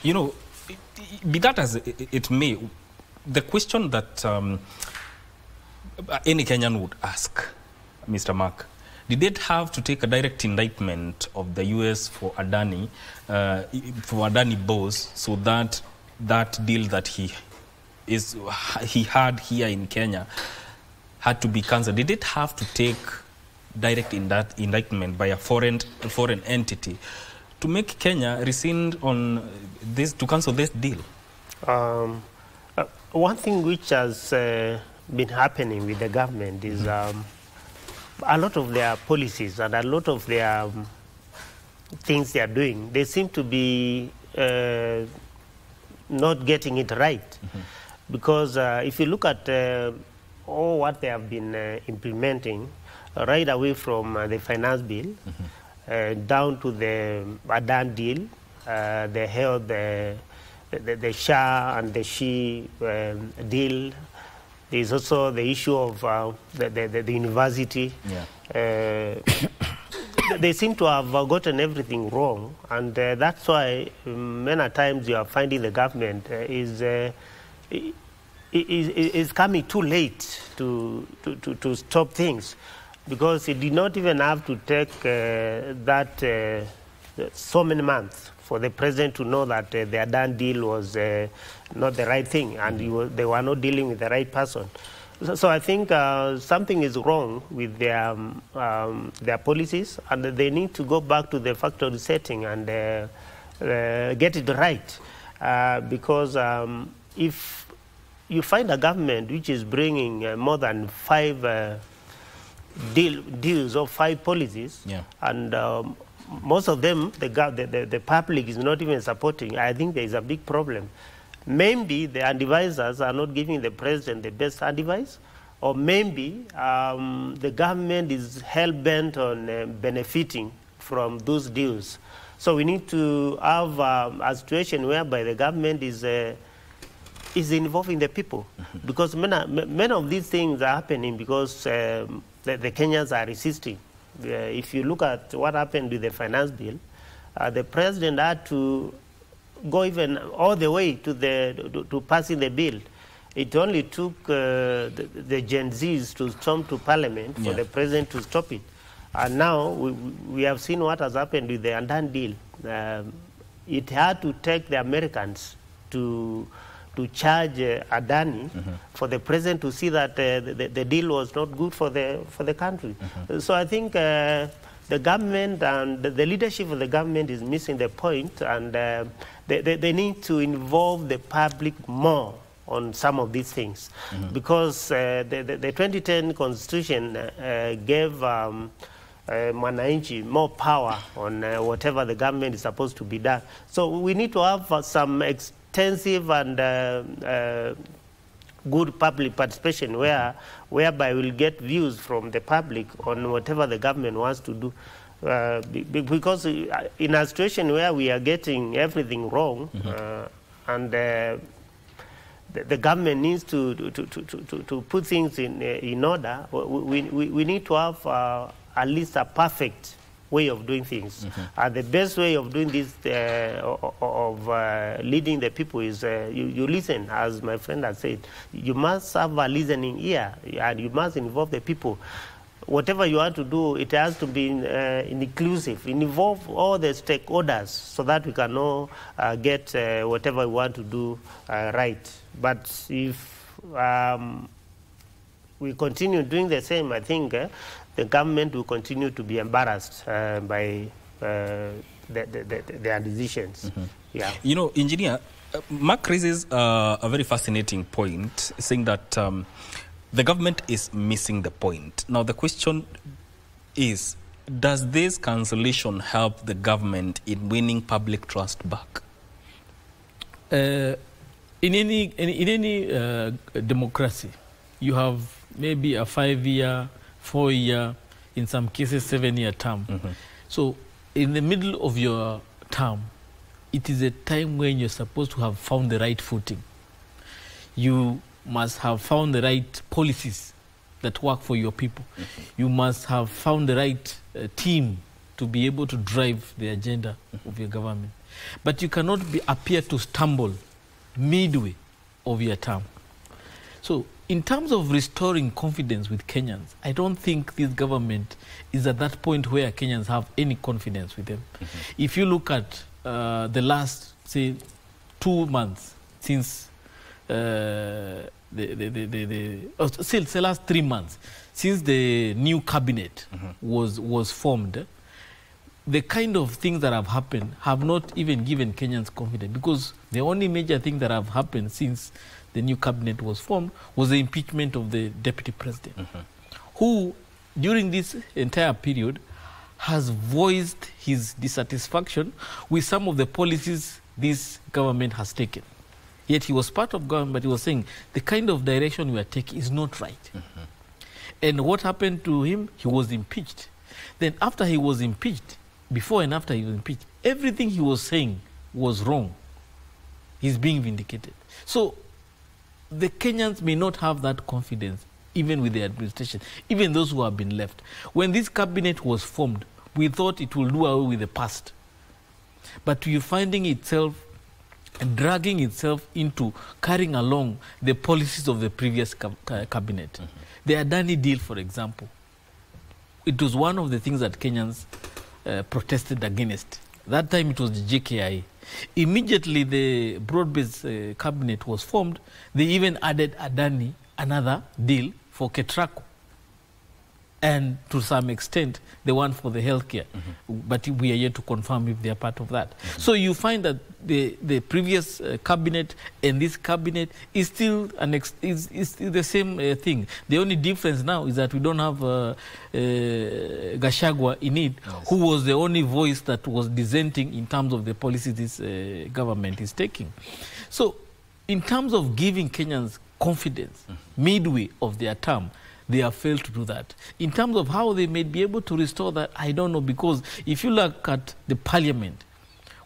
You know, be that as it may, the question that any Kenyan would ask, Mr. Mark, did it have to take a direct indictment of the U.S. for Adani boss, so that that deal that he had here in Kenya had to be cancelled? Did it have to take direct indictment by a foreign entity to make Kenya rescind on this, to cancel this deal? One thing which has been happening with the government is a lot of their policies and a lot of their things they are doing, they seem to be not getting it right. Because if you look at all what they have been implementing, right away from the finance bill down to the Adan deal, they held the Shah and the Shi deal. There's also the issue of the university. Yeah. They seem to have gotten everything wrong, and that's why many times you are finding the government is coming too late to stop things, because it did not even have to take that so many months for the president to know that the Adan deal was not the right thing, and they were not dealing with the right person. So I think something is wrong with their policies, and they need to go back to the factory setting and get it right. Because if you find a government which is bringing more than 5 deals or 5 policies, yeah, and most of them, the public is not even supporting, I think there is a big problem. Maybe the advisors are not giving the president the best advice, or maybe the government is hell-bent on benefiting from those deals. So we need to have a situation whereby the government is involving the people, because many of these things are happening because the Kenyans are resisting. If you look at what happened with the finance bill, the president had to go even all the way to passing the bill. It only took the Gen Zs to storm to parliament for the president to stop it. And now we have seen what has happened with the Adan deal. It had to take the Americans to charge Adani for the president to see that the deal was not good for the country. So I think the government and the leadership of the government is missing the point, and they need to involve the public more on some of these things, because the 2010 Constitution gave Mwananchi more power on whatever the government is supposed to be done. So we need to have some extensive and good public participation whereby we'll get views from the public on whatever the government wants to do. Because in a situation where we are getting everything wrong, and the government needs to put things in order, we need to have at least a perfect way of doing things. The best way of doing this, leading the people, is you listen, as my friend has said. You must have a listening ear, and you must involve the people. Whatever you want to do, it has to be inclusive, involve all the stakeholders, so that we can all get whatever we want to do right. But if we continue doing the same, I think the government will continue to be embarrassed by their decisions. Yeah. You know, Engineer, Mark raises a very fascinating point, saying that the government is missing the point. Now, the question is, does this cancellation help the government in winning public trust back? In any democracy, you have maybe a 5-year, 4-year, in some cases 7-year term. So in the middle of your term, it is a time when you're supposed to have found the right footing. You must have found the right policies that work for your people. You must have found the right team to be able to drive the agenda of your government. But you cannot appear to stumble midway of your term. So in terms of restoring confidence with Kenyans, I don't think this government is at that point where Kenyans have any confidence with them. If you look at the last, say, 2 months since the last 3 months since the new cabinet was formed, the kind of things that have happened have not even given Kenyans confidence, because the only major thing that have happened since the new cabinet was formed was the impeachment of the deputy president, who during this entire period has voiced his dissatisfaction with some of the policies this government has taken. Yet he was part of government, but he was saying the kind of direction we are taking is not right. And what happened to him? He was impeached. Then after he was impeached, before and after he was impeached, everything he was saying was wrong. He's being vindicated. So the Kenyans may not have that confidence, even with the administration, even those who have been left. When this cabinet was formed, we thought it will do away with the past. But you're finding itself dragging itself into carrying along the policies of the previous cabinet. The Adani deal, for example, it was one of the things that Kenyans protested against. That time it was the JKIA. Immediately the broad-based cabinet was formed, they even added Adani another deal for Ketraco, and to some extent the one for the healthcare, but we are yet to confirm if they are part of that. So you find that the previous cabinet and this cabinet is still the same thing. The only difference now is that we don't have Gachagua in it, who was the only voice that was dissenting in terms of the policies this government is taking. So in terms of giving Kenyans confidence midway of their term, they have failed to do that. In terms of how they may be able to restore that, I don't know, because if you look at the parliament,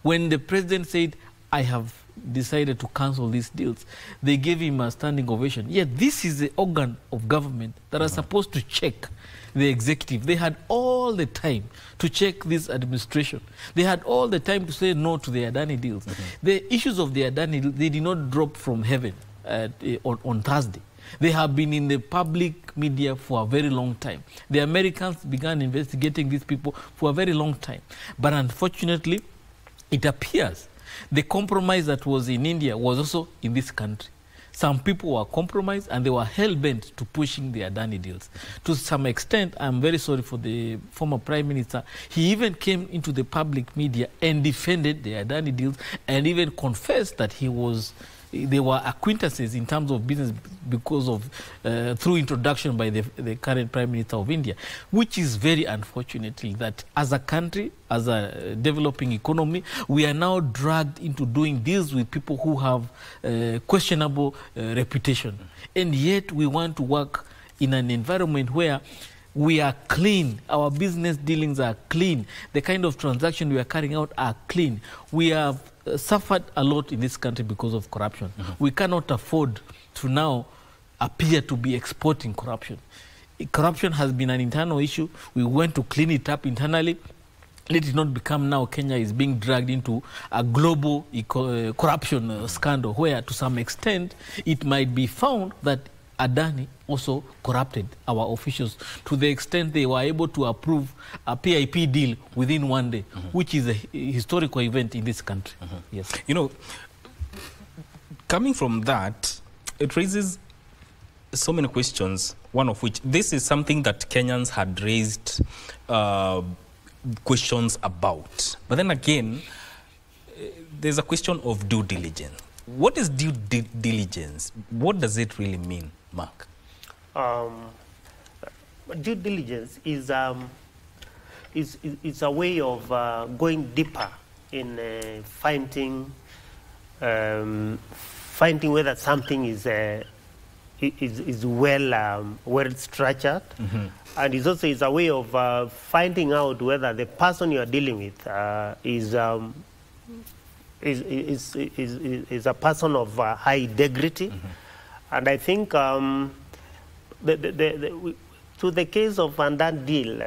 when the president said, I have decided to cancel these deals, they gave him a standing ovation. Yet this is the organ of government that are supposed to check the executive. They had all the time to check this administration. They had all the time to say no to the Adani deals. The issues of the Adani deals, they did not drop from heaven on Thursday. They have been in the public media for a very long time. The Americans began investigating these people for a very long time. But unfortunately, it appears the compromise that was in India was also in this country. Some people were compromised and they were hell-bent to pushing the Adani deals. To some extent, I'm very sorry for the former Prime Minister, he even came into the public media and defended the Adani deals and even confessed that they were acquaintances in terms of business because of through introduction by the current Prime Minister of India, which is very unfortunately that as a country, as a developing economy, we are now dragged into doing deals with people who have questionable reputation. And yet we want to work in an environment where we are clean, our business dealings are clean, the kind of transaction we are carrying out are clean. We have suffered a lot in this country because of corruption. We cannot afford to now appear to be exporting corruption. Corruption has been an internal issue. We want to clean it up internally. Let it not become now Kenya is being dragged into a global corruption scandal where to some extent it might be found that Adani also corrupted our officials to the extent they were able to approve a PIP deal within one day, which is a historical event in this country. Yes. You know, coming from that, it raises so many questions, one of which, this is something that Kenyans had raised questions about. But then again, there's a question of due diligence. What is due diligence? What does it really mean, Mark? Due diligence is a way of going deeper in finding whether something is well structured, and it also is a way of finding out whether the person you are dealing with is a person of high integrity. And I think to the case of undone deal,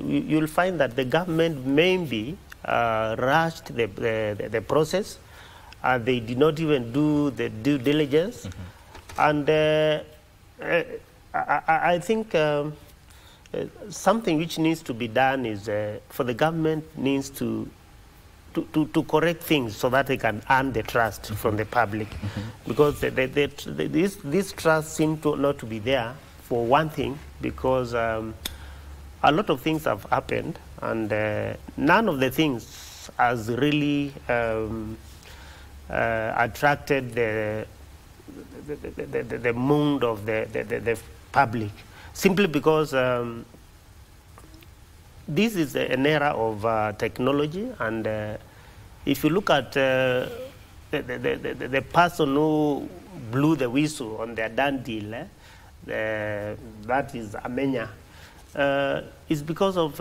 you'll find that the government maybe rushed the process. They did not even do the due diligence. And I think something which needs to be done is for the government needs to correct things so that they can earn the trust from the public. Because this trust seems not to be there, for one thing, because a lot of things have happened, and none of the things has really attracted the mood of the public, simply because this is an era of technology, and if you look at the person who blew the whistle on the Adan deal, that is Amenya, is because of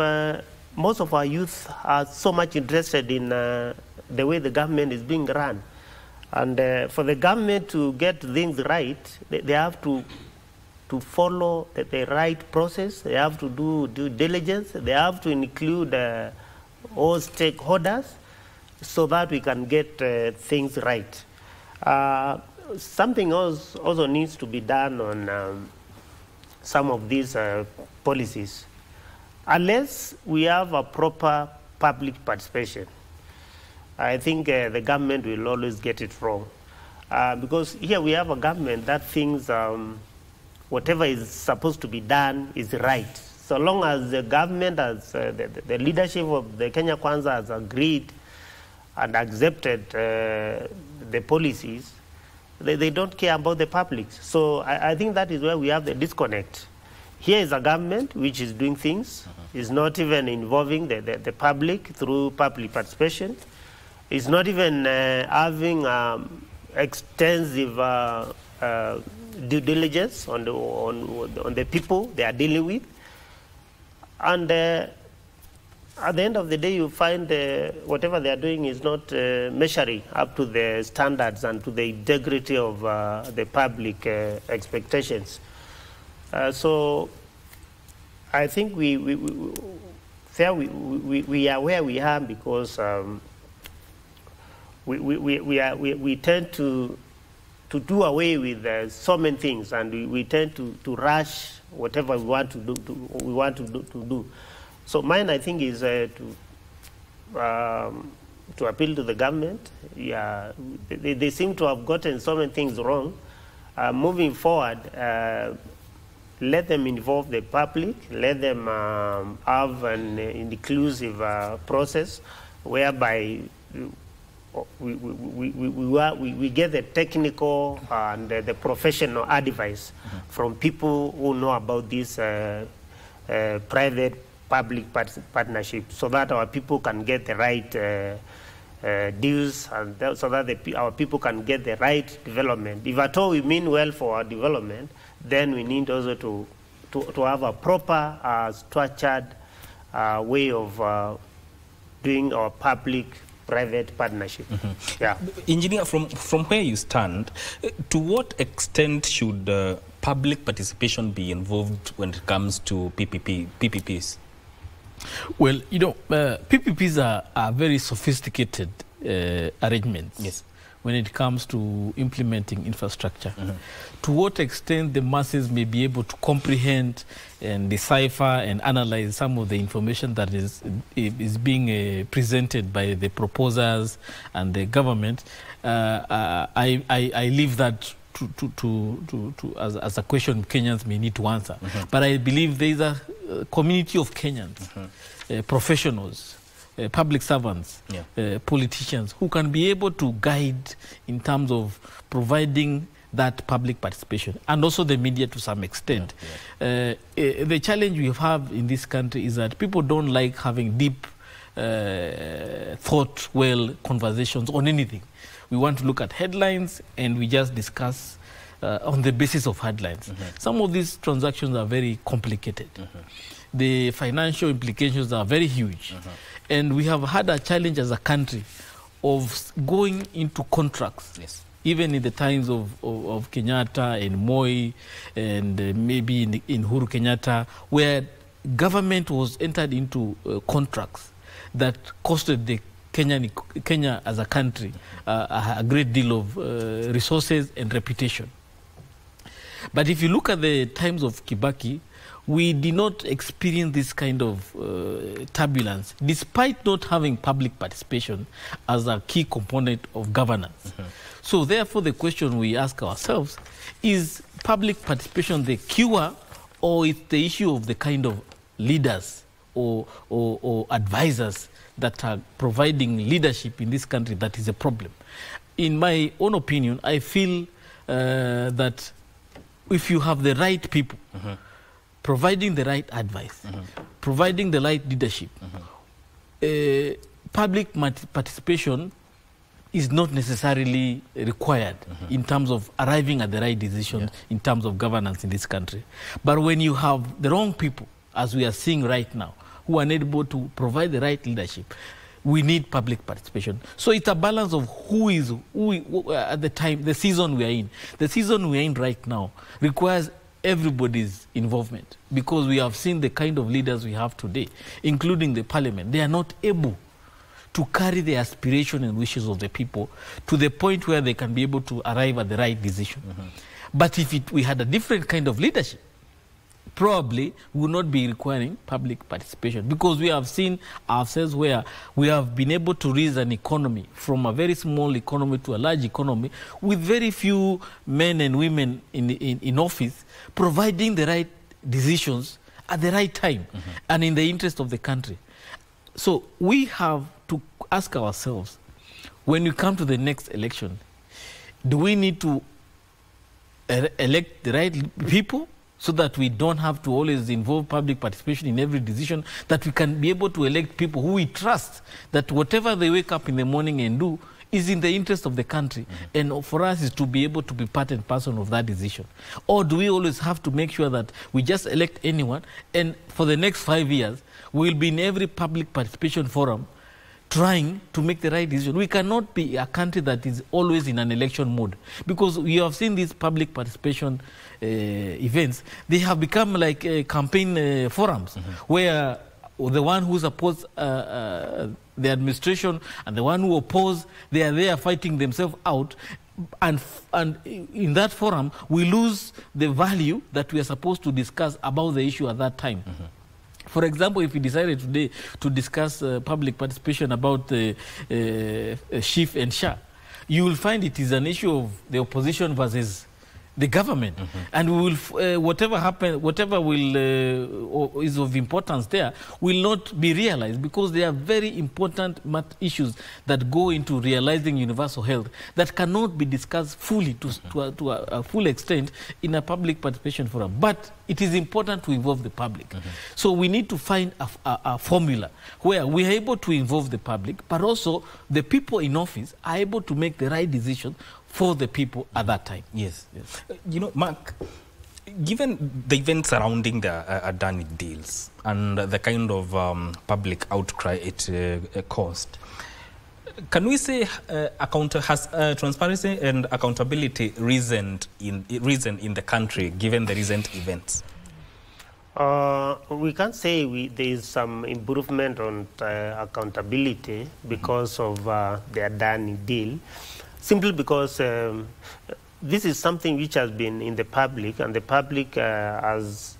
most of our youth are so much interested in the way the government is being run. And for the government to get things right, they have to follow the right process. They have to do due diligence. They have to include all stakeholders so that we can get things right. Something else also needs to be done on some of these policies. Unless we have a proper public participation, I think the government will always get it wrong. Because here we have a government that thinks whatever is supposed to be done is right. So long as the government has, the leadership of the Kenya Kwanza has agreed and accepted the policies, they don't care about the public. So I think that is where we have the disconnect. Here is a government which is doing things, is not even involving the public through public participation, is not even having extensive due diligence on the people they are dealing with. And at the end of the day, you find whatever they are doing is not measuring up to the standards and to the integrity of the public expectations. So I think we are where we are because we tend to do away with so many things, and we tend to rush whatever we want to do. So mine, I think, is to appeal to the government. Yeah, they seem to have gotten so many things wrong. Moving forward, let them involve the public. Let them have an inclusive process whereby we get the technical and the professional advice from people who know about this private-public partnership, so that our people can get the right deals, and so that our people can get the right development. If at all we mean well for our development, then we need also to have a proper structured way of doing our public-private partnership. Yeah. Engineer, from where you stand, to what extent should public participation be involved when it comes to PPPs? Well, you know, PPPs are very sophisticated arrangements. Yes. When it comes to implementing infrastructure. To what extent the masses may be able to comprehend and decipher and analyze some of the information that is being presented by the proposers and the government, I leave that as a question Kenyans may need to answer. But I believe there is a community of Kenyans, professionals, public servants, politicians, who can be able to guide in terms of providing that public participation, and also the media to some extent. The challenge we have in this country is that people don't like having deep, thought-well conversations on anything. We want to look at headlines, and we just discuss on the basis of headlines. Some of these transactions are very complicated. The financial implications are very huge. And we have had a challenge as a country of going into contracts even in the times of Kenyatta and Moi and maybe in Uhuru Kenyatta, where government was entered into contracts that costed the Kenya as a country a great deal of resources and reputation. But if you look at the times of Kibaki, we did not experience this kind of turbulence, despite not having public participation as a key component of governance. So therefore, the question we ask ourselves, is public participation the cure, or is the issue of the kind of leaders or advisors that are providing leadership in this country that is a problem? In my own opinion, I feel that if you have the right people, providing the right advice, providing the right leadership, public participation is not necessarily required in terms of arriving at the right decision in terms of governance in this country. But when you have the wrong people, as we are seeing right now, who are unable to provide the right leadership, we need public participation. So it's a balance of who at the time, the season we are in. The season we are in right now requires everybody's involvement, because we have seen the kind of leaders we have today, including the parliament. They are not able to carry the aspiration and wishes of the people to the point where they can be able to arrive at the right decision. But if we had a different kind of leadership, probably we would not be requiring public participation, because we have seen ourselves where we have been able to raise an economy from a very small economy to a large economy with very few men and women in office providing the right decisions at the right time and in the interest of the country. So we have to ask ourselves, when we come to the next election, do we need to elect the right people so that we don't have to always involve public participation in every decision, that we can be able to elect people who we trust, that whatever they wake up in the morning and do is in the interest of the country, and for us is to be able to be part and parcel of that decision? Or do we always have to make sure that we just elect anyone, and for the next 5 years, we'll be in every public participation forum trying to make the right decision? We cannot be a country that is always in an election mode, because we have seen these public participation events. They have become like campaign forums where the one who's opposed the administration and the one who oppose, they are there fighting themselves out. And in that forum, we lose the value that we are supposed to discuss about the issue at that time. For example, if we decided today to discuss public participation about the Chief and Shah, you will find it is an issue of the opposition versus the government, and we will whatever will is of importance there will not be realized, because they are very important issues that go into realizing universal health that cannot be discussed fully to a full extent in a public participation forum. But it is important to involve the public. So we need to find a formula where we are able to involve the public, but also the people in office are able to make the right decision for the people at that time. Yes. You know, Mark, given the events surrounding the Adani deals and the kind of public outcry it caused, can we say has transparency and accountability risen in the country given the recent events? We can say there is some improvement on accountability because of the Adani deal. Simply because this is something which has been in the public, and the public has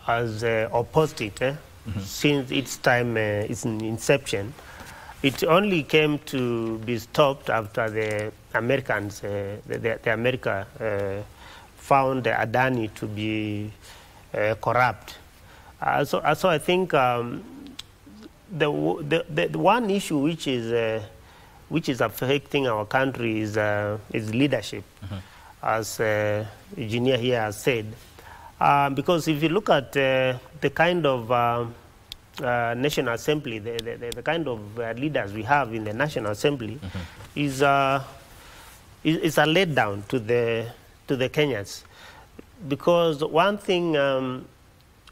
opposed it since its time, its inception. It only came to be stopped after the Americans, America found Adani to be corrupt. So I think the one issue which is affecting our country is leadership, as Engineer here has said. Because if you look at the kind of National Assembly, the kind of leaders we have in the National Assembly is a letdown to the Kenyans. Because one thing,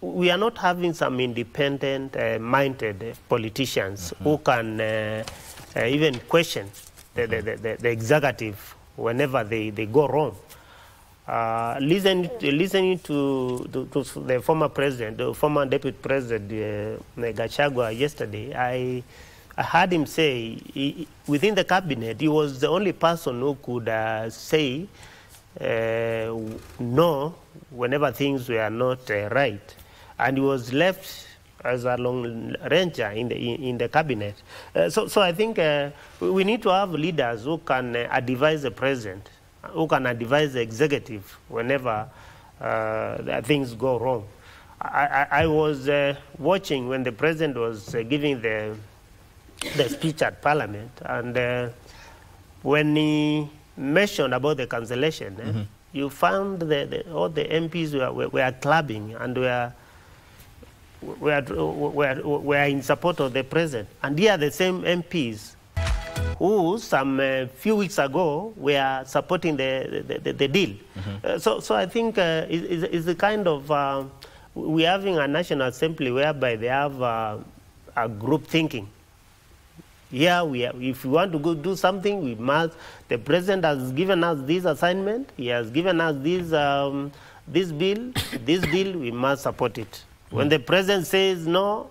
we are not having some independent-minded politicians who can even question the executive whenever they go wrong. Listening to the former president, the former deputy president, Gachagua, yesterday, I heard him say, within the cabinet, he was the only person who could say no whenever things were not right. And he was left as a long ranger in the cabinet. So I think we need to have leaders who can advise the president, who can advise the executive whenever things go wrong. I was watching when the president was giving the speech at Parliament, and when he mentioned about the cancellation, you found all the MPs were clapping and were in support of the president. And here are the same MPs who some few weeks ago were supporting the deal. So I think it's the kind of, we're having a National Assembly whereby they have a group thinking. Here, if we want to go do something, we must. The president has given us this assignment. He has given us this bill. We must support it. When the president says no,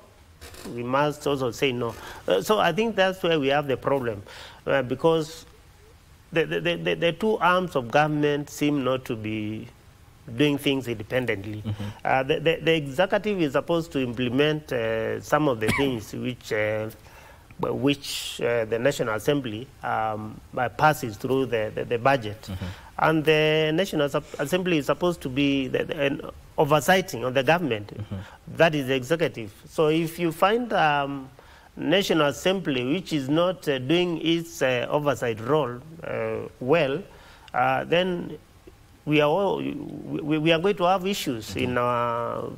we must also say no. So I think that's where we have the problem, because the two arms of government seem not to be doing things independently. The executive is supposed to implement some of the things which the National Assembly passes through the budget. And the National Assembly is supposed to be an oversighting of the government. That is the executive. So if you find National Assembly which is not doing its oversight role well, then we are going to have issues in our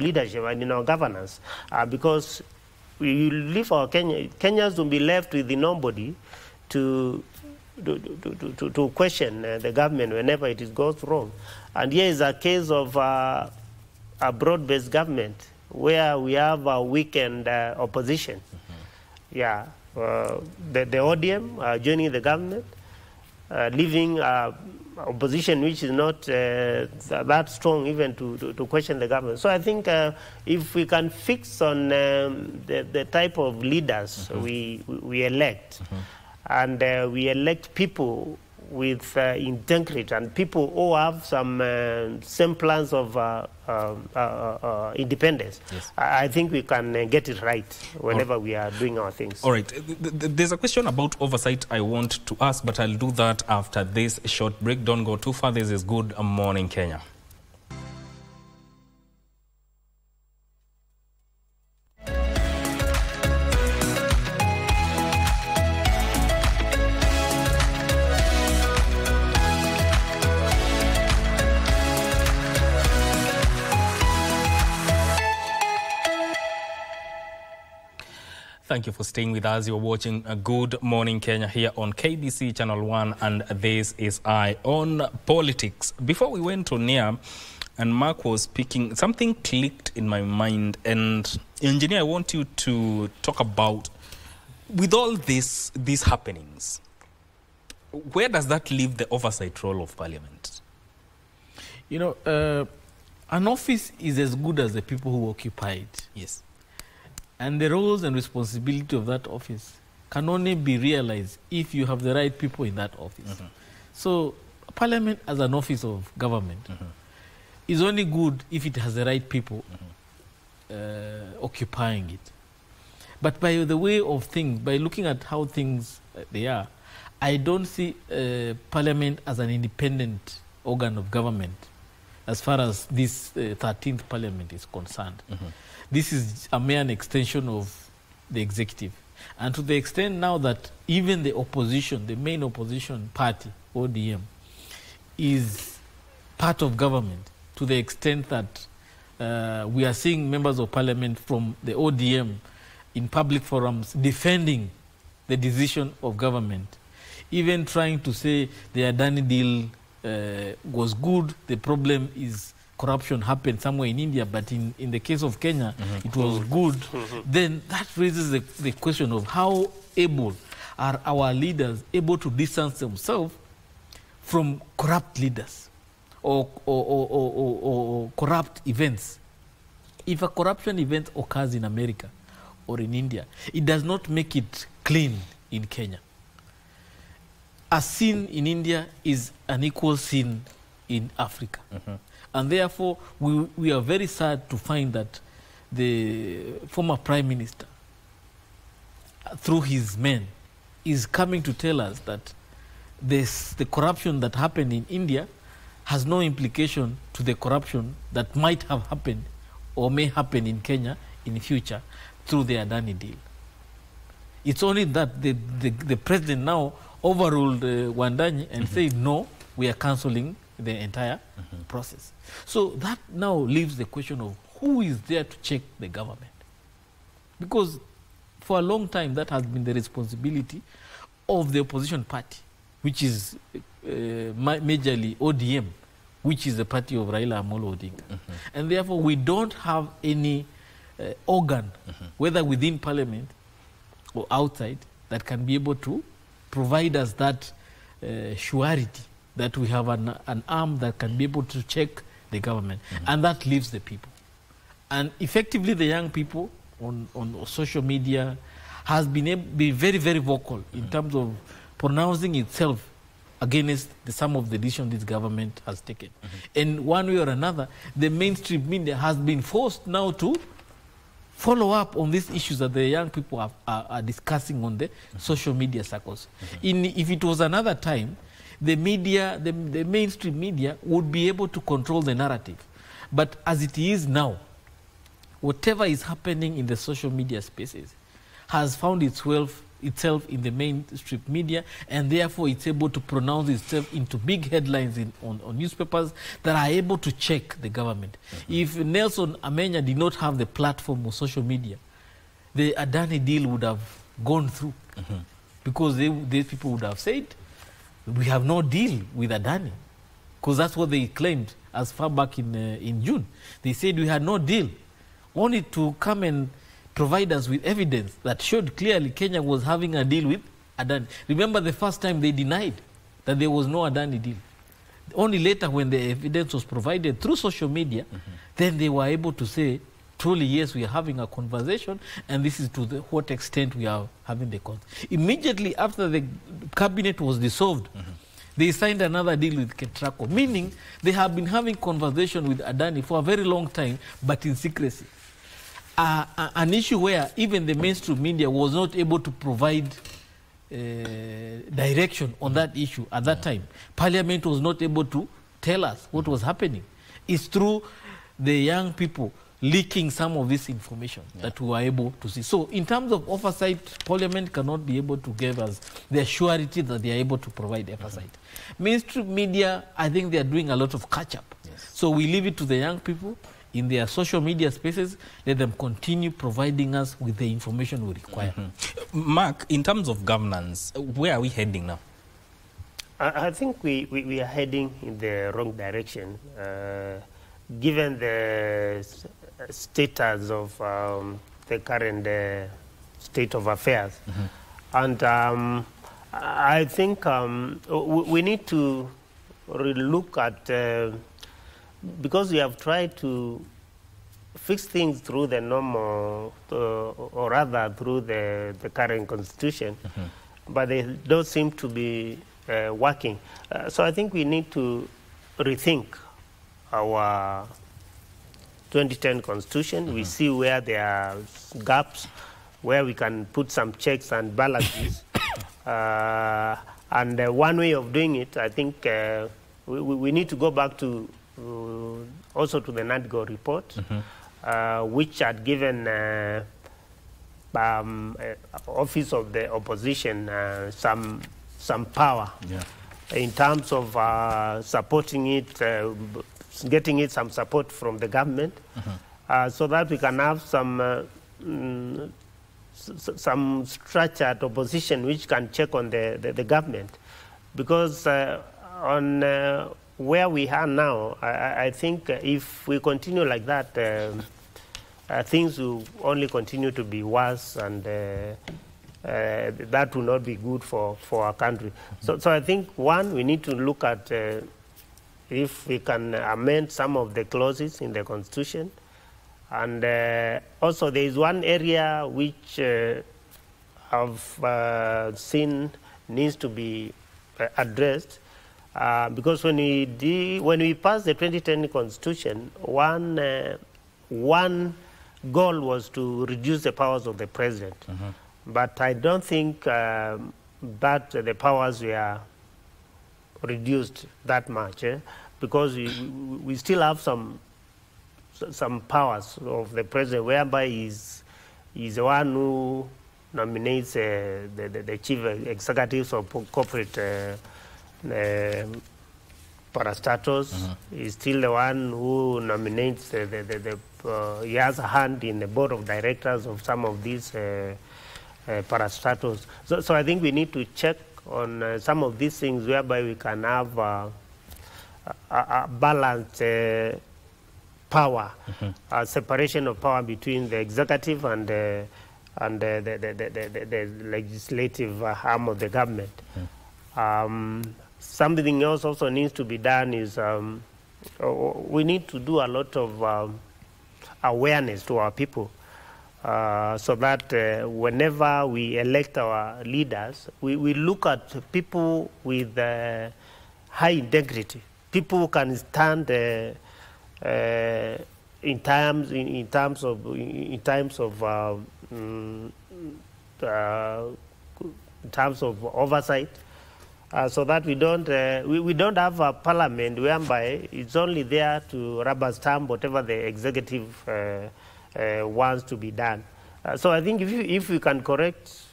leadership and in our governance, because we leave our Kenyans to be left with nobody to question the government whenever it goes wrong. And here is a case of a broad-based government where we have a weakened opposition. The ODM joining the government, leaving opposition which is not that strong even to question the government. So I think if we can fix on the type of leaders we elect, and we elect people with integrity and people who have some semblance of independence, I think we can get it right whenever we are doing our things. All right. There's a question about oversight I want to ask, but I'll do that after this short break. Don't go too far. This is Good Morning Kenya. Thank you for staying with us. You're watching Good Morning Kenya here on KBC Channel 1, and this is Eye on Politics. Before we went on air and Mark was speaking, something clicked in my mind. And Engineer, I want you to talk about, with all these happenings, where does that leave the oversight role of Parliament? You know, an office is as good as the people who occupy it. Yes. And the roles and responsibility of that office can only be realized if you have the right people in that office. So Parliament as an office of government is only good if it has the right people occupying it. But by the way of things, by looking at how things they are, I don't see Parliament as an independent organ of government as far as this 13th Parliament is concerned. This is a mere extension of the executive. And to the extent now that even the opposition, the main opposition party, ODM, is part of government, to the extent that we are seeing members of Parliament from the ODM in public forums defending the decision of government, even trying to say the Adani deal was good, the problem is corruption happened somewhere in India, but in the case of Kenya, it was good, then that raises the question of how able are our leaders able to distance themselves from corrupt leaders or corrupt events? If a corruption event occurs in America or in India, it does not make it clean in Kenya. A sin in India is an equal sin in Africa. And therefore, we are very sad to find that the former Prime Minister, through his men, is coming to tell us that the corruption that happened in India has no implication to the corruption that might have happened or may happen in Kenya in the future through the Adani deal. It's only that the president now overruled Wandanyi and said, no, we are cancelling the entire process. So that now leaves the question of who is there to check the government? Because for a long time, that has been the responsibility of the opposition party, which is majorly ODM, which is the party of Raila Amolo Odinga. And therefore, we don't have any organ, whether within parliament or outside, that can be able to provide us that surety that we have an arm that can be able to check the government. And that leaves the people. And effectively, the young people on social media has been very, very vocal in terms of pronouncing itself against some of the decisions this government has taken. And one way or another, the mainstream media has been forced now to follow up on these issues that the young people are discussing on the social media circles. If it was another time, the media, the mainstream media would be able to control the narrative. But as it is now, whatever is happening in the social media spaces has found itself in the mainstream media, and therefore it's able to pronounce itself into big headlines on newspapers that are able to check the government. If Nelson Amenya did not have the platform of social media, the Adani deal would have gone through, because these people would have said, we have no deal with Adani, because that's what they claimed as far back in June. They said we had no deal, only to come and provide us with evidence that showed clearly Kenya was having a deal with Adani. Remember the first time they denied that there was no Adani deal. Only later, when the evidence was provided through social media, then they were able to say, truly, yes, we are having a conversation, and this is to what extent we are having the conversation. Immediately after the cabinet was dissolved, they signed another deal with Ketraco, meaning they have been having conversation with Adani for a very long time, but in secrecy. An issue where even the mainstream media was not able to provide direction on that issue at that time. Parliament was not able to tell us what was happening. It's through the young people leaking some of this information that we were able to see. So in terms of oversight, Parliament cannot be able to give us the surety that they are able to provide oversight. Mainstream media, I think they are doing a lot of catch-up. So we leave it to the young people in their social media spaces. Let them continue providing us with the information we require. Mark, in terms of governance, where are we heading now? I think we are heading in the wrong direction, given the status of the current state of affairs. And I think we need to look at, because we have tried to fix things through the normal, or rather through the current constitution, but they don't seem to be working. So I think we need to rethink our 2010 constitution. We see where there are gaps, where we can put some checks and balances. And one way of doing it, I think we need to go back to also to the NADGO report, which had given office of the opposition some power in terms of supporting it, getting it some support from the government, so that we can have some structured opposition which can check on the government. Because on where we are now, I think if we continue like that, things will only continue to be worse, and that will not be good for our country. So I think, one, we need to look at if we can amend some of the clauses in the Constitution. And also there is one area which I've seen needs to be addressed, because when we passed the 2010 Constitution, one goal was to reduce the powers of the president. But I don't think that the powers were reduced that much, because we still have some powers of the president, whereby he's the one who nominates the chief executives of corporate parastatals. He's still the one who nominates he has a hand in the board of directors of some of these parastatals. So I think we need to check on some of these things, whereby we can have a balanced power, a separation of power between the executive and the legislative arm of the government. Something else also needs to be done is we need to do a lot of awareness to our people, so that whenever we elect our leaders, we look at people with high integrity, people who can stand in times of oversight, so that we don't have a parliament whereby it's only there to rubber stamp whatever the executive wants to be done. So I think if we can correct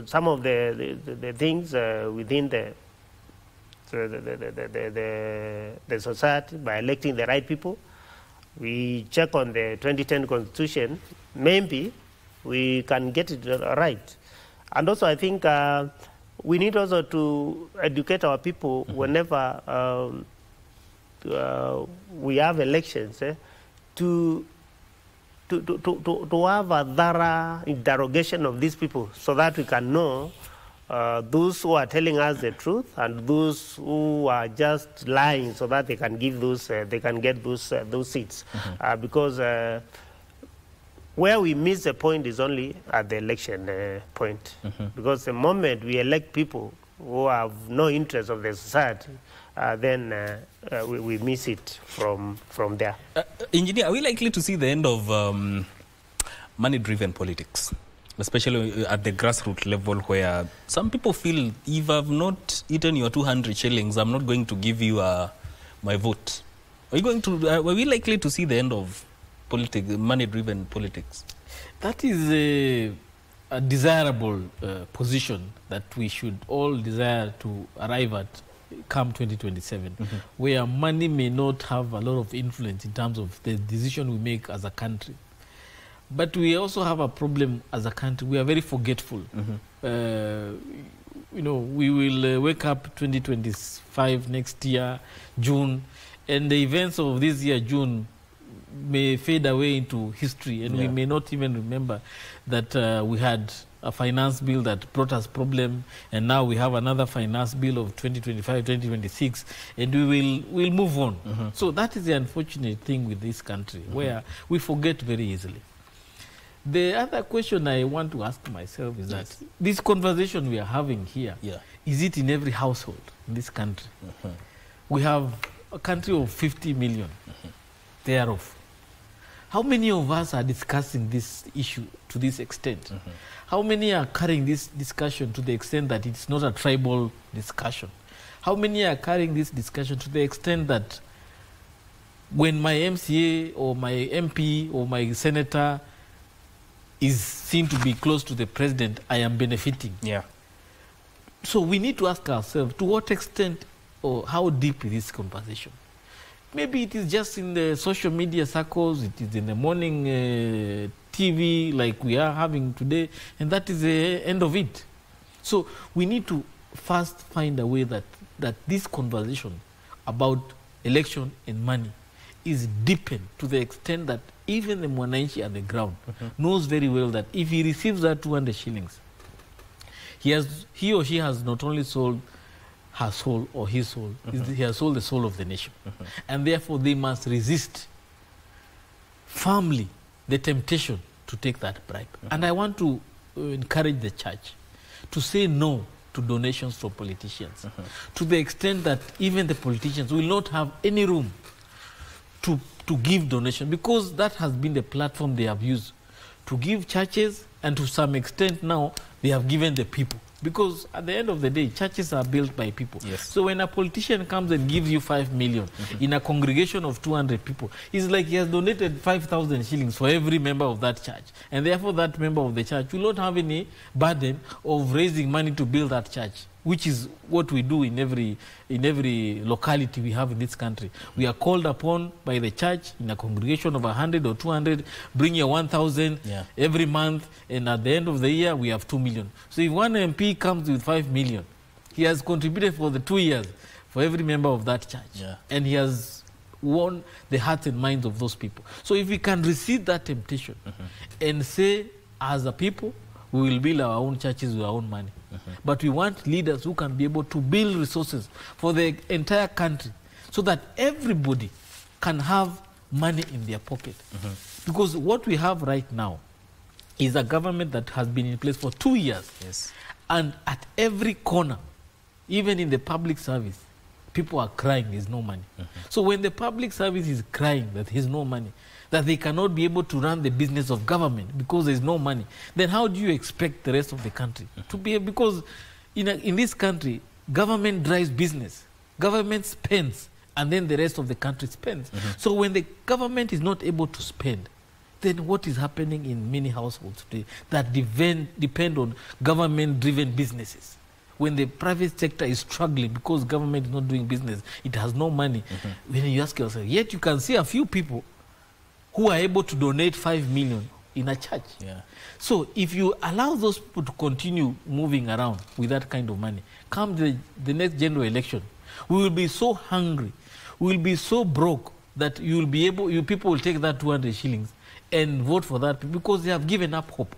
some of the things within the society by electing the right people, we check on the 2010 Constitution, maybe we can get it right. And also I think we need also to educate our people whenever we have elections, to have a thorough interrogation of these people, so that we can know those who are telling us the truth and those who are just lying, so that they can give those get those seats. Because where we miss the point is only at the election point. Because the moment we elect people who have no interest of the society, then we miss it from there. Engineer, are we likely to see the end of money-driven politics, especially at the grassroots level, where some people feel, if I've not eaten your 200 shillings, I'm not going to give you my vote? Are we likely to see the end of money-driven politics? That is a desirable position that we should all desire to arrive at come 2027, where money may not have a lot of influence in terms of the decision we make as a country. But we also have a problem as a country. We are very forgetful. We will wake up 2025 next year, June, and the events of this year, June, may fade away into history, and we may not even remember that we had a finance bill that brought us problem, and now we have another finance bill of 2025, 2026, and we'll move on. So that is the unfortunate thing with this country, where we forget very easily. The other question I want to ask myself is that this conversation we are having here, is it in every household in this country? We have a country of 50 million thereof. How many of us are discussing this issue to this extent? How many are carrying this discussion to the extent that it's not a tribal discussion? How many are carrying this discussion to the extent that when my MCA or my MP or my senator is seen to be close to the president, I am benefiting? So we need to ask ourselves, to what extent or how deep is this conversation? Maybe it is just in the social media circles, it is in the morning TV like we are having today, and that is the end of it. So we need to first find a way that this conversation about election and money is deepened to the extent that even the mwananchi at the ground knows very well that if he receives that 200 shillings, he or she has not only sold her soul or his soul, he has sold the soul of the nation. And therefore they must resist firmly the temptation to take that bribe. And I want to encourage the church to say no to donations from politicians, to the extent that even the politicians will not have any room to give donation, because that has been the platform they have used to give churches, and to some extent now they have given the people. Because at the end of the day, churches are built by people. Yes. So when a politician comes and gives you 5 million in a congregation of 200 people, it's like he has donated 5,000 shillings for every member of that church. And therefore that member of the church will not have any burden of raising money to build that church, which is what we do in every locality we have in this country. We are called upon by the church in a congregation of 100 or 200, bring your 1,000 every month, and at the end of the year, we have 2 million. So if one MP comes with 5 million, he has contributed for the 2 years for every member of that church. And he has won the hearts and minds of those people. So if we can resist that temptation and say, as a people, we will build our own churches with our own money. But we want leaders who can be able to build resources for the entire country so that everybody can have money in their pocket. Because what we have right now is a government that has been in place for 2 years. And at every corner, even in the public service, people are crying there's no money. So when the public service is crying that there's no money, that they cannot be able to run the business of government because there's no money, then how do you expect the rest of the country to be? Because in this country, government drives business, government spends, and then the rest of the country spends. So when the government is not able to spend, then what is happening in many households today that depend on government-driven businesses? When the private sector is struggling because government is not doing business, it has no money. When you ask yourself, yet you can see a few people who are able to donate 5 million in a church. So if you allow those people to continue moving around with that kind of money, come the next general election, we will be so hungry, we will be so broke that you people will take that 200 shillings and vote for that because they have given up hope.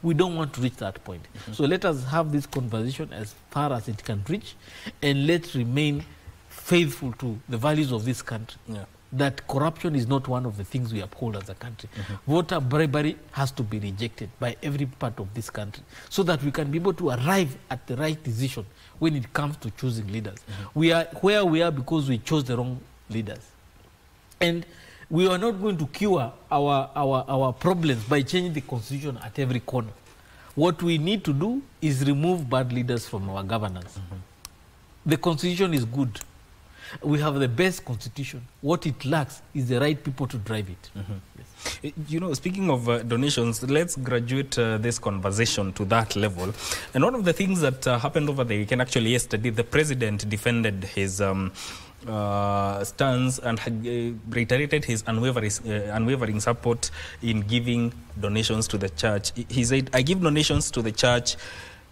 We don't want to reach that point. So let us have this conversation as far as it can reach, and let's remain faithful to the values of this country. That corruption is not one of the things we uphold as a country. Voter bribery has to be rejected by every part of this country so that we can be able to arrive at the right decision when it comes to choosing leaders. We are where we are because we chose the wrong leaders. And we are not going to cure our problems by changing the constitution at every corner. What we need to do is remove bad leaders from our governance. The constitution is good. We have the best constitution. What it lacks is the right people to drive it. You know, speaking of donations, let's graduate this conversation to that level. And one of the things that happened over the weekend, actually yesterday, the president defended his stance and reiterated his unwavering support in giving donations to the church. He said, I give donations to the church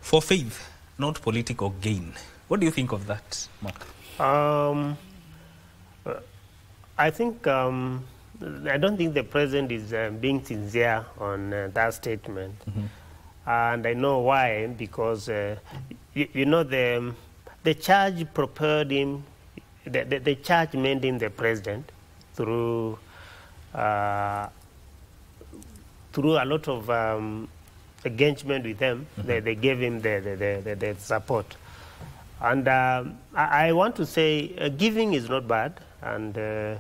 for faith, not political gain. What do you think of that, Mark? I think I don't think the president is being sincere on that statement, and I know why. Because you know, the church prepared him. The church made him the president through a lot of engagement with them. They gave him the support. And I want to say giving is not bad. And the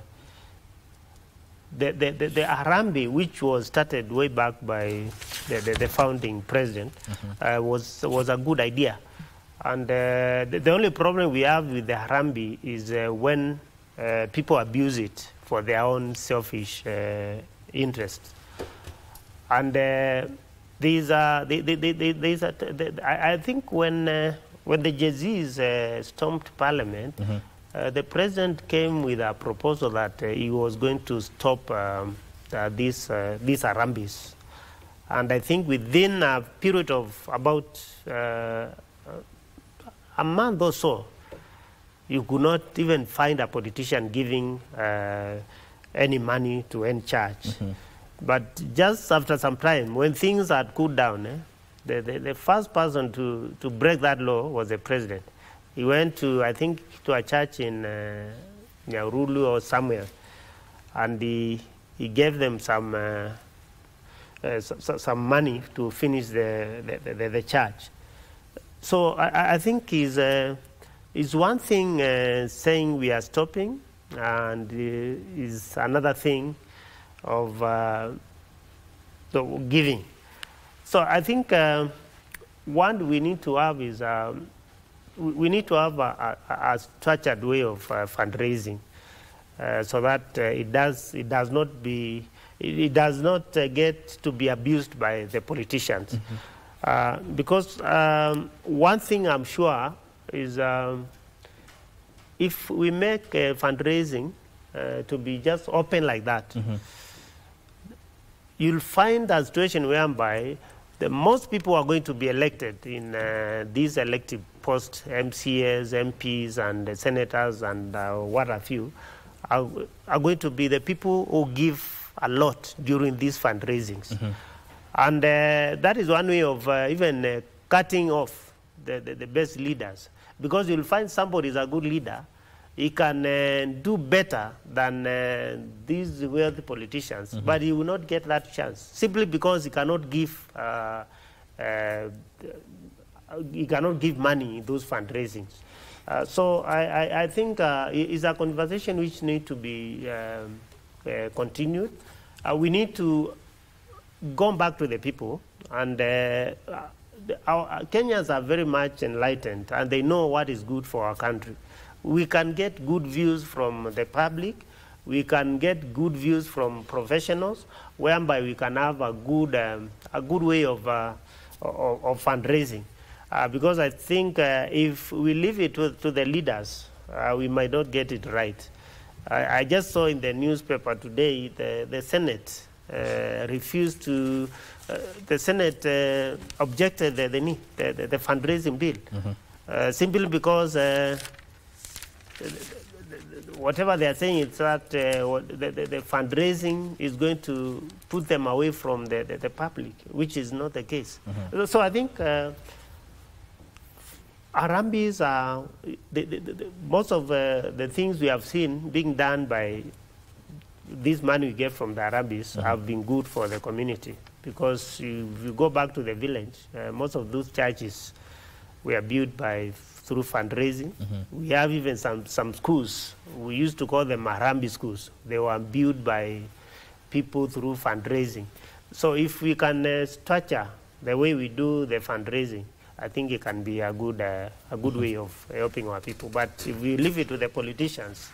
Harambee, which was started way back by the founding president, was a good idea. And the only problem we have with the Harambee is when people abuse it for their own selfish interests. And I think when the Jay-Z's stormed Parliament, the president came with a proposal that he was going to stop these Harambees. And I think within a period of about a month or so, you could not even find a politician giving any money to any church. But just after some time, when things had cooled down, the first person to break that law was the president. He went to, I think, to a church in Nyahururu or somewhere, and he gave them some money to finish the church. So I think is one thing saying we are stopping, and is another thing of the giving. So I think one we need to have is we need to have a structured way of fundraising, so that it does not get to be abused by the politicians. Because one thing I'm sure is if we make fundraising to be just open like that, you'll find a situation whereby most people are going to be elected in these elective posts, MCAs, MPs, and senators, and what have you, are going to be the people who give a lot during these fundraisings. And that is one way of even cutting off the best leaders. Because you'll find somebody is a good leader, he can do better than these wealthy politicians, but he will not get that chance simply because he cannot give money in those fundraisings. So I think it's a conversation which needs to be continued. We need to go back to the people, and Kenyans are very much enlightened, and they know what is good for our country. We can get good views from the public. We can get good views from professionals, whereby we can have a good way of fundraising. Because I think if we leave it to the leaders, we might not get it right. I just saw in the newspaper today the Senate refused to. The Senate objected the fundraising bill, simply because. Whatever they are saying is that the fundraising is going to put them away from the public, which is not the case. So I think Harambes are most of the things we have seen being done by this money we get from the Harambes have been good for the community, because if you go back to the village, most of those churches were built through fundraising. We have even some schools. We used to call them Harambee schools. They were built by people through fundraising. So if we can structure the way we do the fundraising, I think it can be a good way of helping our people. But if we leave it to the politicians,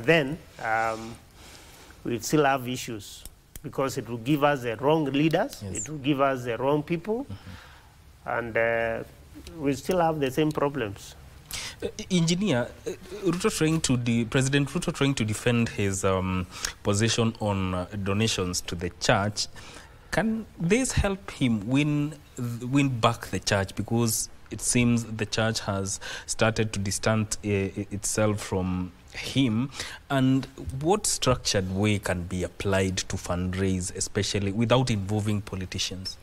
then we still have issues, because it will give us the wrong leaders, it will give us the wrong people, and we still have the same problems. Engineer, President Ruto trying to defend his position on donations to the church. Can this help him win back the church? Because it seems the church has started to distance itself from him. And what structured way can be applied to fundraise, especially without involving politicians?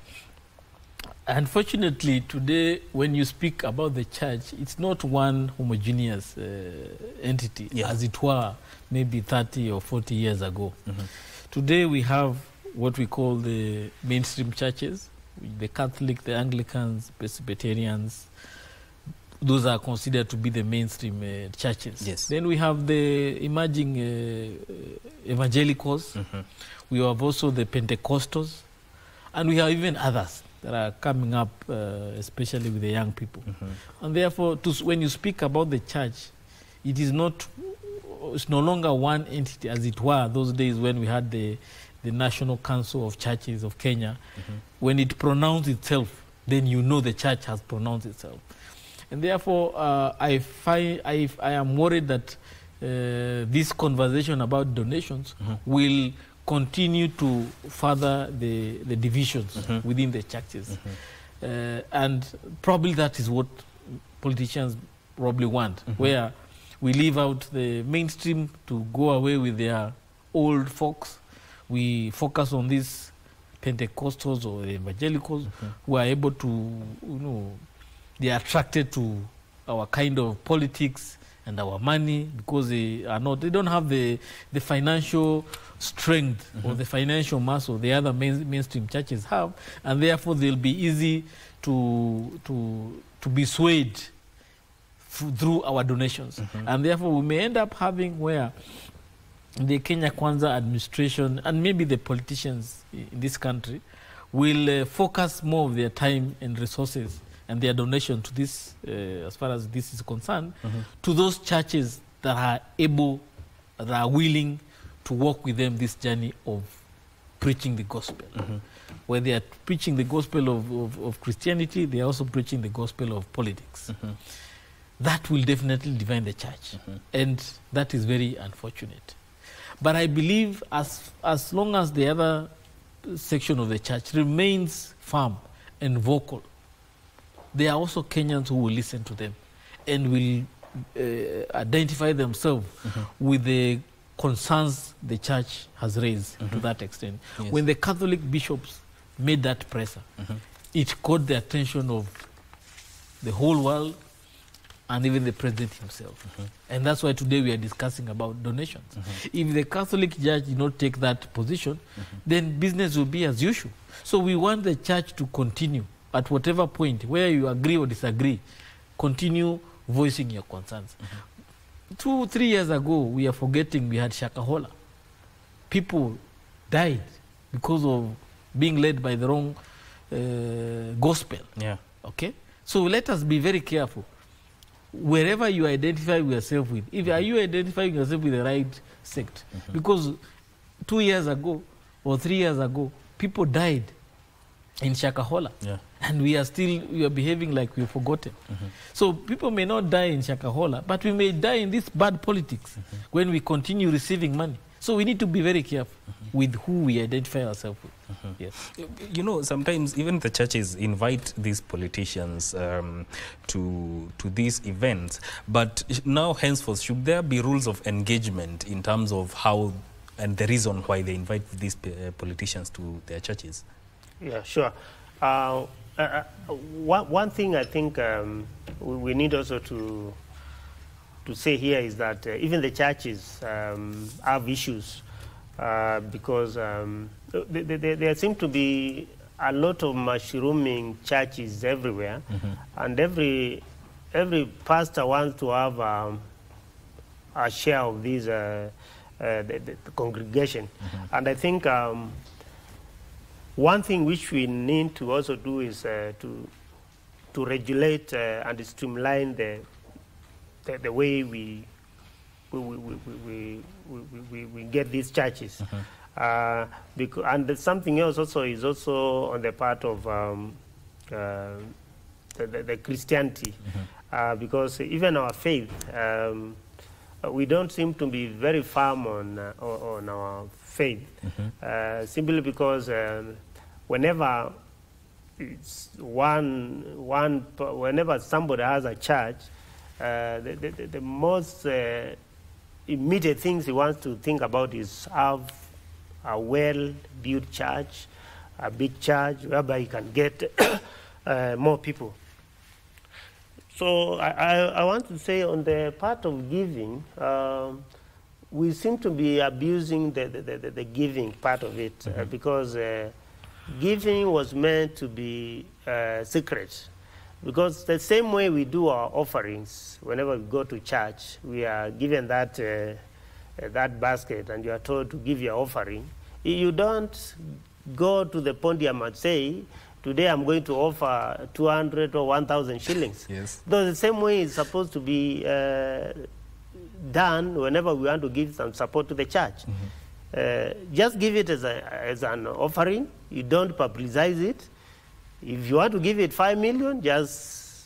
Unfortunately, today, when you speak about the church, it's not one homogeneous entity, as it were maybe 30 or 40 years ago. Today, we have what we call the mainstream churches, the Catholic, the Anglicans, Presbyterians. Those are considered to be the mainstream churches. Then we have the emerging evangelicals. We have also the Pentecostals, and we have even others that are coming up, especially with the young people. And therefore, when you speak about the church, it's no longer one entity, as it were those days when we had the National Council of Churches of Kenya. When it pronounced itself, then you know the church has pronounced itself. And therefore, I am worried that this conversation about donations will continue to further the divisions within the churches. And probably that is what politicians probably want, where we leave out the mainstream to go away with their old folks. We focus on these Pentecostals or the evangelicals who are able to, they are attracted to our kind of politics and our money because they don't have the financial strength or the financial muscle the other mainstream churches have, and therefore they'll be easy to be swayed through our donations. And therefore we may end up having where the Kenya Kwanza administration and maybe the politicians in this country will focus more of their time and resources and their donation to this, as far as this is concerned, to those churches that are able, that are willing to walk with them this journey of preaching the gospel. Where they are preaching the gospel of Christianity, they are also preaching the gospel of politics. That will definitely divide the church. And that is very unfortunate. But I believe as long as the other section of the church remains firm and vocal, there are also Kenyans who will listen to them and will identify themselves with the concerns the church has raised to that extent. Yes. When the Catholic bishops made that pressure, it caught the attention of the whole world and even the president himself. And that's why today we are discussing about donations. If the Catholic Church did not take that position, then business will be as usual. So we want the church to continue at whatever point, where you agree or disagree, continue voicing your concerns. 2-3 years ago, we are forgetting we had Shakahola. People died because of being led by the wrong gospel. Yeah. Okay? So let us be very careful. Wherever you identify yourself with, if are you identifying yourself with the right sect? Because 2 years ago or 3 years ago, people died in Shakahola. Yeah. And we are behaving like we've forgotten. So people may not die in Shakahola, but we may die in this bad politics when we continue receiving money. So we need to be very careful with who we identify ourselves with. Yes. You know, sometimes even the churches invite these politicians to these events, but now henceforth, should there be rules of engagement in terms of how and the reason why they invite these politicians to their churches? Yeah, sure. One thing I think we need also to say here is that even the churches have issues because there seem to be a lot of mushrooming churches everywhere, and every pastor wants to have a share of these the congregation. And I think one thing which we need to also do is to regulate and streamline the way we get these churches. And something else also is also on the part of the Christianity, because even our faith, we don't seem to be very firm on our faith, simply because whenever whenever somebody has a church, the most immediate things he wants to think about is have a well-built church, a big church, whereby he can get more people. So I want to say on the part of giving, we seem to be abusing the giving part of it, because giving was meant to be secret. Because the same way we do our offerings, whenever we go to church, we are given that basket and you are told to give your offering. You don't go to the podium and say, today I'm going to offer 200 or 1,000 shillings. Yes. Though the same way is supposed to be done whenever we want to give some support to the church. Just give it as an offering. You don't publicize it. If you want to give it 5 million, just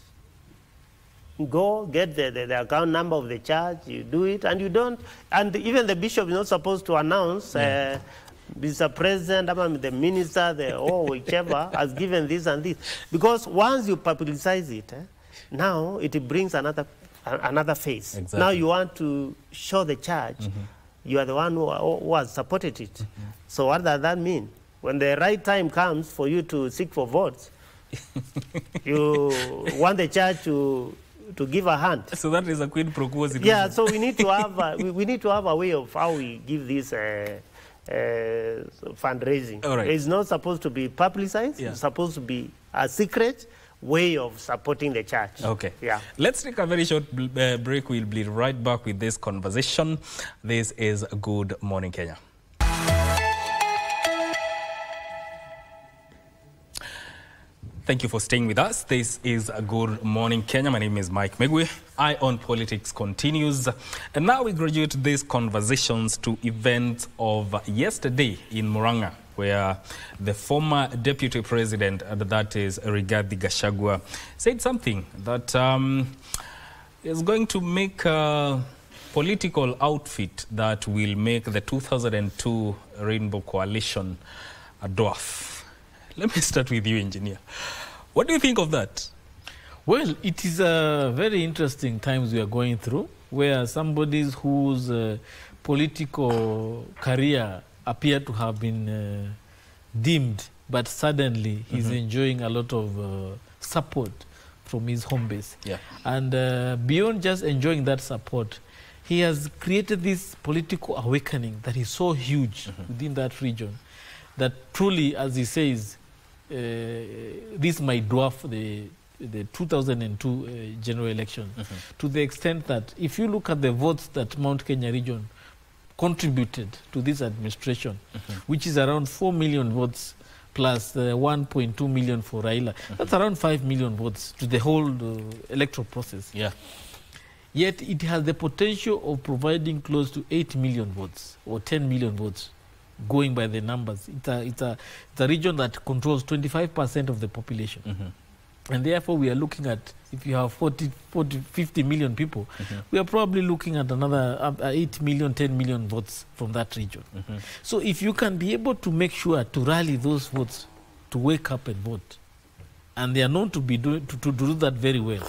go get the account number of the church, you do it, and you don't. And even the bishop is not supposed to announce, Mr. President, the minister, or whichever has given this and this. Because once you publicize it, now it brings another face. Exactly. Now you want to show the church you are the one who has supported it. So what does that mean? when the right time comes for you to seek for votes, you want the church to give a hand. So that is a quid pro quo situation. Yeah, so we need to have we need to have a way of how we give this fundraising. All right. It's not supposed to be publicized. Yeah. It's supposed to be a secret way of supporting the church. Okay. Yeah. Let's take a very short break. We'll be right back with this conversation. This is Good Morning Kenya. Thank you for staying with us. This is Good Morning Kenya. My name is Mike Megwe. Eye on Politics continues. And now we graduate these conversations to events of yesterday in Murang'a, where the former deputy president, that is Rigathi Gachagua, said something that is going to make a political outfit that will make the 2002 Rainbow Coalition a dwarf. Let me start with you, engineer. What do you think of that? Well, it is a very interesting times we are going through, where somebody whose political career appeared to have been dimmed, but suddenly he's enjoying a lot of support from his home base. Yeah. And beyond just enjoying that support, he has created this political awakening that is so huge within that region that truly, as he says, this might dwarf the 2002 general election, to the extent that if you look at the votes that Mount Kenya region contributed to this administration, which is around 4 million votes plus 1.2 million for Raila, that's around 5 million votes to the whole electoral process. Yeah. Yet it has the potential of providing close to 8 million votes or 10 million votes, going by the numbers. It's a region that controls 25% of the population. And therefore, we are looking at, if you have 50 million people, we are probably looking at another 8 million, 10 million votes from that region. So if you can be able to make sure to rally those votes to wake up and vote, and they are known to be to do that very well.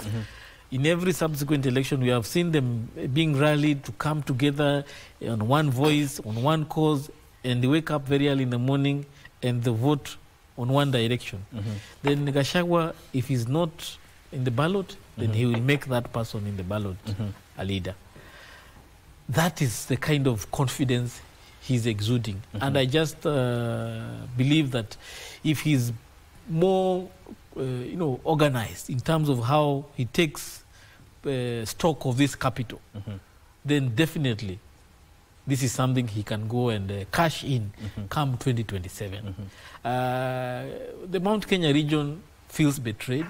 In every subsequent election, we have seen them being rallied to come together on one voice, on one cause, and they wake up very early in the morning and they vote on one direction. Then Gachagua, if he's not in the ballot, then he will make that person in the ballot a leader. That is the kind of confidence he's exuding. And I just believe that if he's more organized in terms of how he takes stock of this capital, then definitely this is something he can go and cash in come 2027. The Mount Kenya region feels betrayed.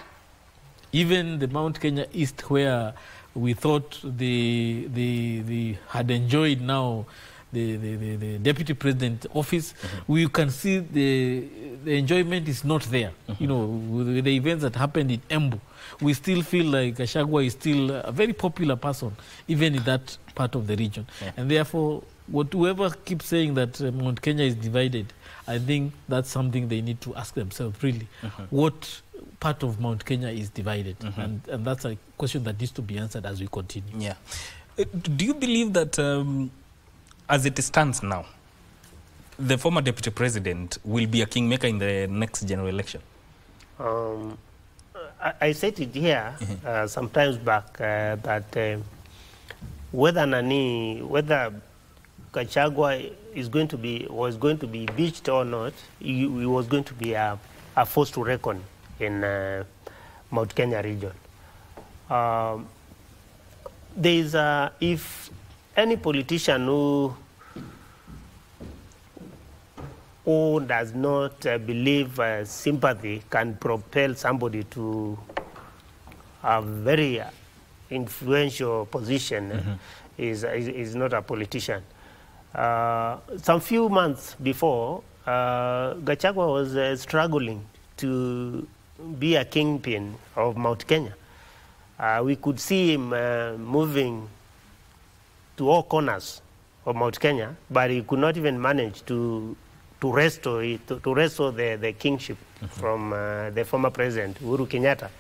Even the Mount Kenya East, where we thought they had enjoyed now the deputy president office, we can see the enjoyment is not there. With the events that happened in Embu, we still feel like Gachagua is still a very popular person, even in that part of the region. And therefore, whoever keeps saying that Mount Kenya is divided, I think that's something they need to ask themselves, really. What part of Mount Kenya is divided? And that's a question that needs to be answered as we continue. Yeah. Do you believe that, as it stands now, the former deputy president will be a kingmaker in the next general election? I said it here sometimes back that whether Gachagua was going to be beached or not, he was going to be a force to reckon in Mount Kenya region. If any politician who does not believe sympathy can propel somebody to a very influential position, is not a politician. Some few months before, Gachagua was struggling to be a kingpin of Mount Kenya. We could see him moving to all corners of Mount Kenya, but he could not even manage to restore the kingship from the former president, Uhuru Kenyatta.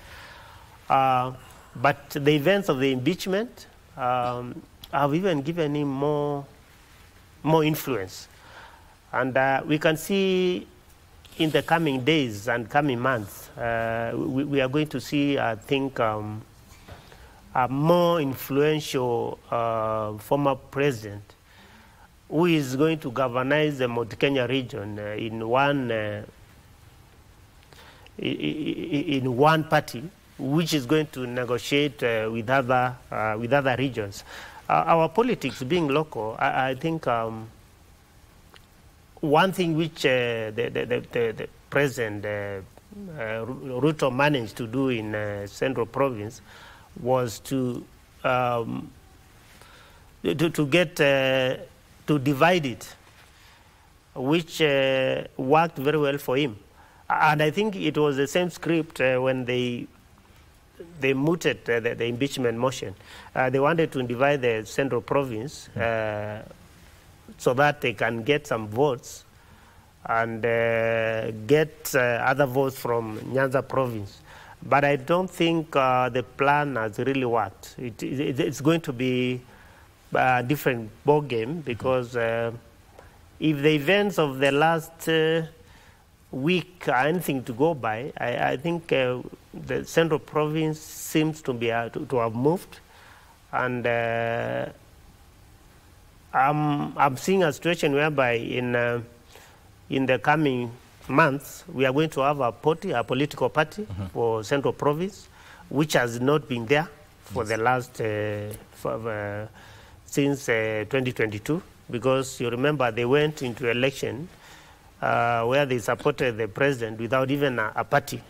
But the events of the impeachment have even given him more influence. And we can see in the coming days and coming months, we are going to see, I think, a more influential former president who is going to governize the Mount Kenya region in one party, which is going to negotiate with other regions. Our politics being local, I think one thing which the President Ruto managed to do in Central Province was to get to divide it, which worked very well for him. And I think it was the same script when they mooted the impeachment motion. They wanted to divide the Central Province so that they can get some votes and get other votes from Nyanza Province. But I don't think the plan has really worked. It's going to be a different ball game because if the events of the last week are anything to go by, I think the Central Province seems to be to have moved, and I'm seeing a situation whereby in the coming months we are going to have a political party for Central Province, which has not been there for the last since 2022, because you remember they went into election where they supported the president without even a party,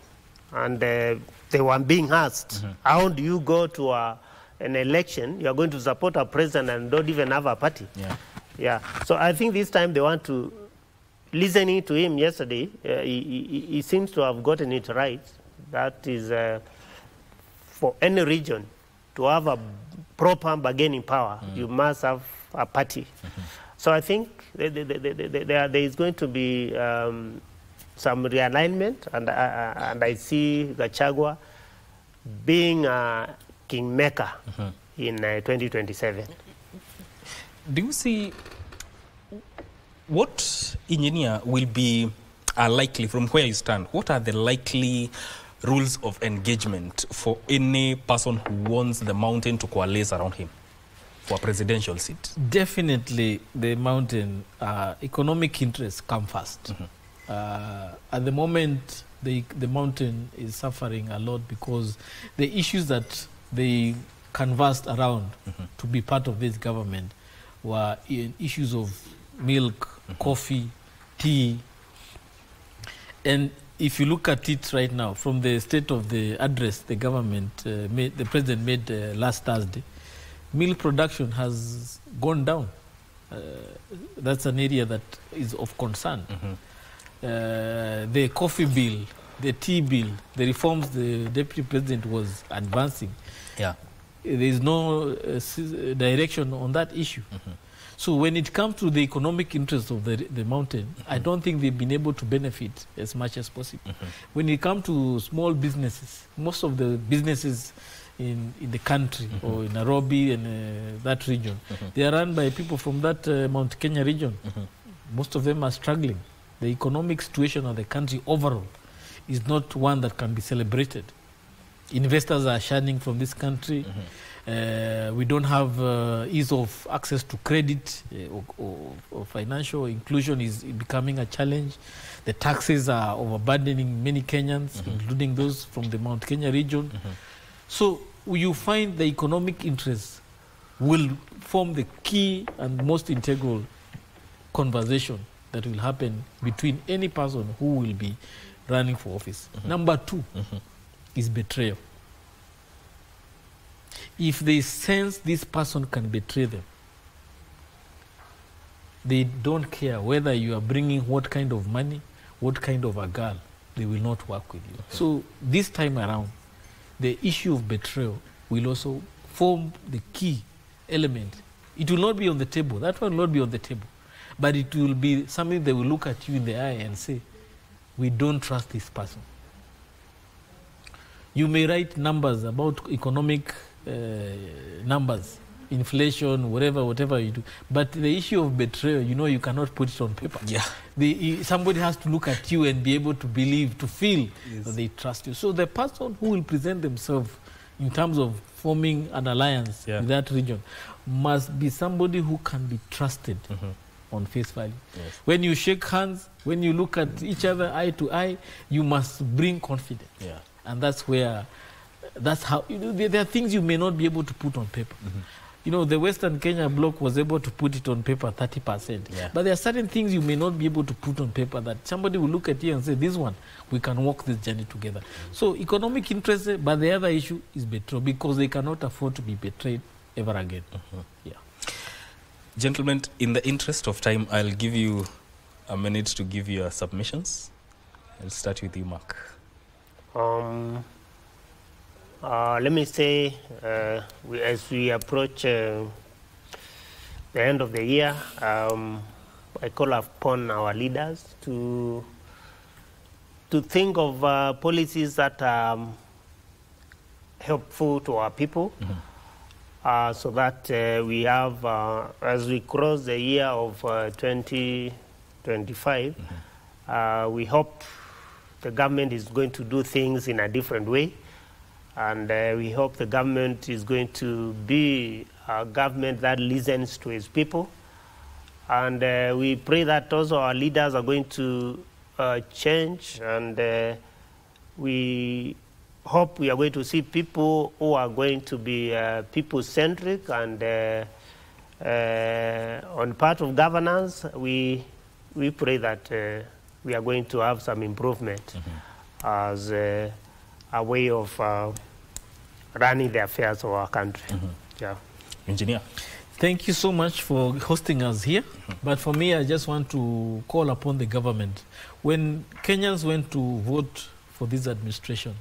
and they were being asked, how do you go to an election, you are going to support a president and don't even have a party? So I think this time they want to, listening to him yesterday, he seems to have gotten it right. That is for any region to have a proper bargaining power, you must have a party. So I think there is going to be some realignment, and I see Gachagua being a kingmaker in 2027. Do you see what, engineer, will be likely, from where you stand, what are the likely rules of engagement for any person who wants the mountain to coalesce around him for a presidential seat? Definitely the mountain, economic interests come first. At the moment, the mountain is suffering a lot because the issues that they canvassed around to be part of this government were issues of milk, coffee, tea. And if you look at it right now, from the state of the address the government the president made last Thursday, milk production has gone down. That's an area that is of concern. The coffee bill, the tea bill, the reforms the deputy president was advancing, there is no direction on that issue. So when it comes to the economic interests of the mountain, I don't think they've been able to benefit as much as possible. When it comes to small businesses, most of the businesses in the country or in Nairobi and that region, they are run by people from that Mount Kenya region. Most of them are struggling. The economic situation of the country overall is not one that can be celebrated. Investors are shunning from this country. We don't have ease of access to credit or financial inclusion is becoming a challenge. The taxes are overburdening many Kenyans, including those from the Mount Kenya region. So you find the economic interests will form the key and most integral conversation that will happen between any person who will be running for office. Number two is betrayal. If they sense this person can betray them, they don't care whether you are bringing what kind of money, what kind of a girl, they will not work with you. So this time around, the issue of betrayal will also form the key element. It will not be on the table. That one will not be on the table. But it will be something they will look at you in the eye and say, we don't trust this person. You may write numbers about economic numbers inflation, whatever you do. But the issue of betrayal, you cannot put it on paper. Yeah. Somebody has to look at you and be able to believe, to feel that they trust you. So the person who will present themselves in terms of forming an alliance with that region must be somebody who can be trusted on face value. Yes. When you shake hands, when you look at each other eye to eye, you must bring confidence. Yeah. And that's how, there are things you may not be able to put on paper. The Western Kenya bloc was able to put it on paper 30%. Yeah. But there are certain things you may not be able to put on paper that somebody will look at you and say, this one, we can walk this journey together. So economic interest, but the other issue is betrayal, because they cannot afford to be betrayed ever again. Yeah. Gentlemen, in the interest of time, I'll give you a minute to give your submissions. I'll start with you, Mark. Let me say, as we approach the end of the year, I call upon our leaders to think of policies that are helpful to our people, so that we have, as we cross the year of 2025, we hope the government is going to do things in a different way. And we hope the government is going to be a government that listens to its people. And we pray that also our leaders are going to change. And we hope we are going to see people who are going to be people-centric. And on part of governance, we pray that we are going to have some improvement as a way of running the affairs of our country. Yeah. Engineer. Thank you so much for hosting us here. But for me, I just want to call upon the government. When Kenyans went to vote for this administration,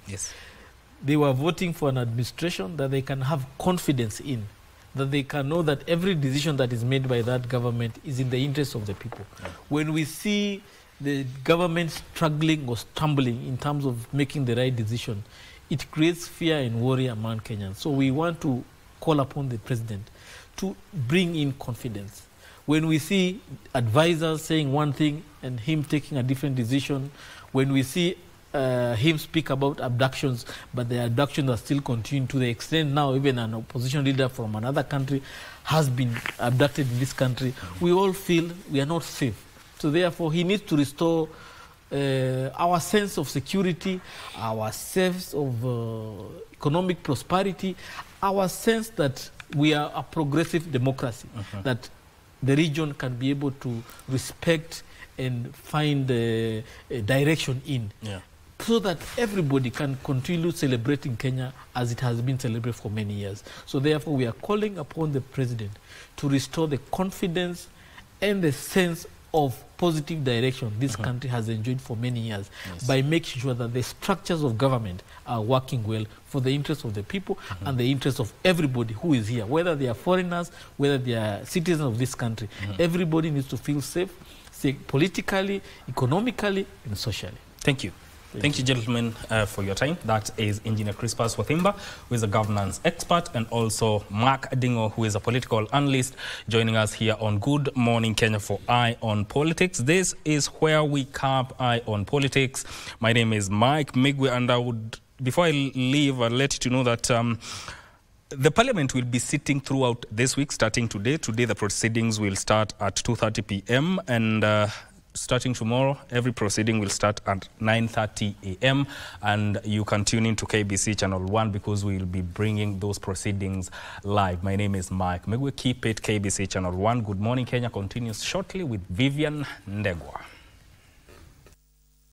they were voting for an administration that they can have confidence in, that they can know that every decision that is made by that government is in the interest of the people. When we see the government struggling or stumbling in terms of making the right decision, it creates fear and worry among Kenyans. So we want to call upon the president to bring in confidence. When we see advisors saying one thing and him taking a different decision, when we see him speak about abductions, but the abductions are still continuing to the extent now even an opposition leader from another country has been abducted in this country, we all feel we are not safe. So therefore, he needs to restore our sense of security, our sense of economic prosperity, our sense that we are a progressive democracy, that the region can be able to respect and find a direction in, so that everybody can continue celebrating Kenya as it has been celebrated for many years. So therefore, we are calling upon the president to restore the confidence and the sense of positive direction this country has enjoyed for many years, by making sure that the structures of government are working well for the interests of the people and the interests of everybody who is here, whether they are foreigners, whether they are citizens of this country. Everybody needs to feel safe politically, economically, and socially. Thank you. Thank you, gentlemen, for your time. That is Engineer Crispus Wathimba, who is a governance expert, and also Mark Dingo, who is a political analyst, joining us here on Good Morning Kenya for Eye on Politics. This is where we cap Eye on Politics. My name is Mike Migwe, and I would, before I leave, I'll let you know that the Parliament will be sitting throughout this week, starting today. Today, the proceedings will start at 2:30 p.m. and starting tomorrow, every proceeding will start at 9:30 a.m. and you can tune in to KBC Channel 1 because we will be bringing those proceedings live. My name is Mike. May we keep it KBC Channel 1. Good Morning Kenya continues shortly with Vivian Ndegwa.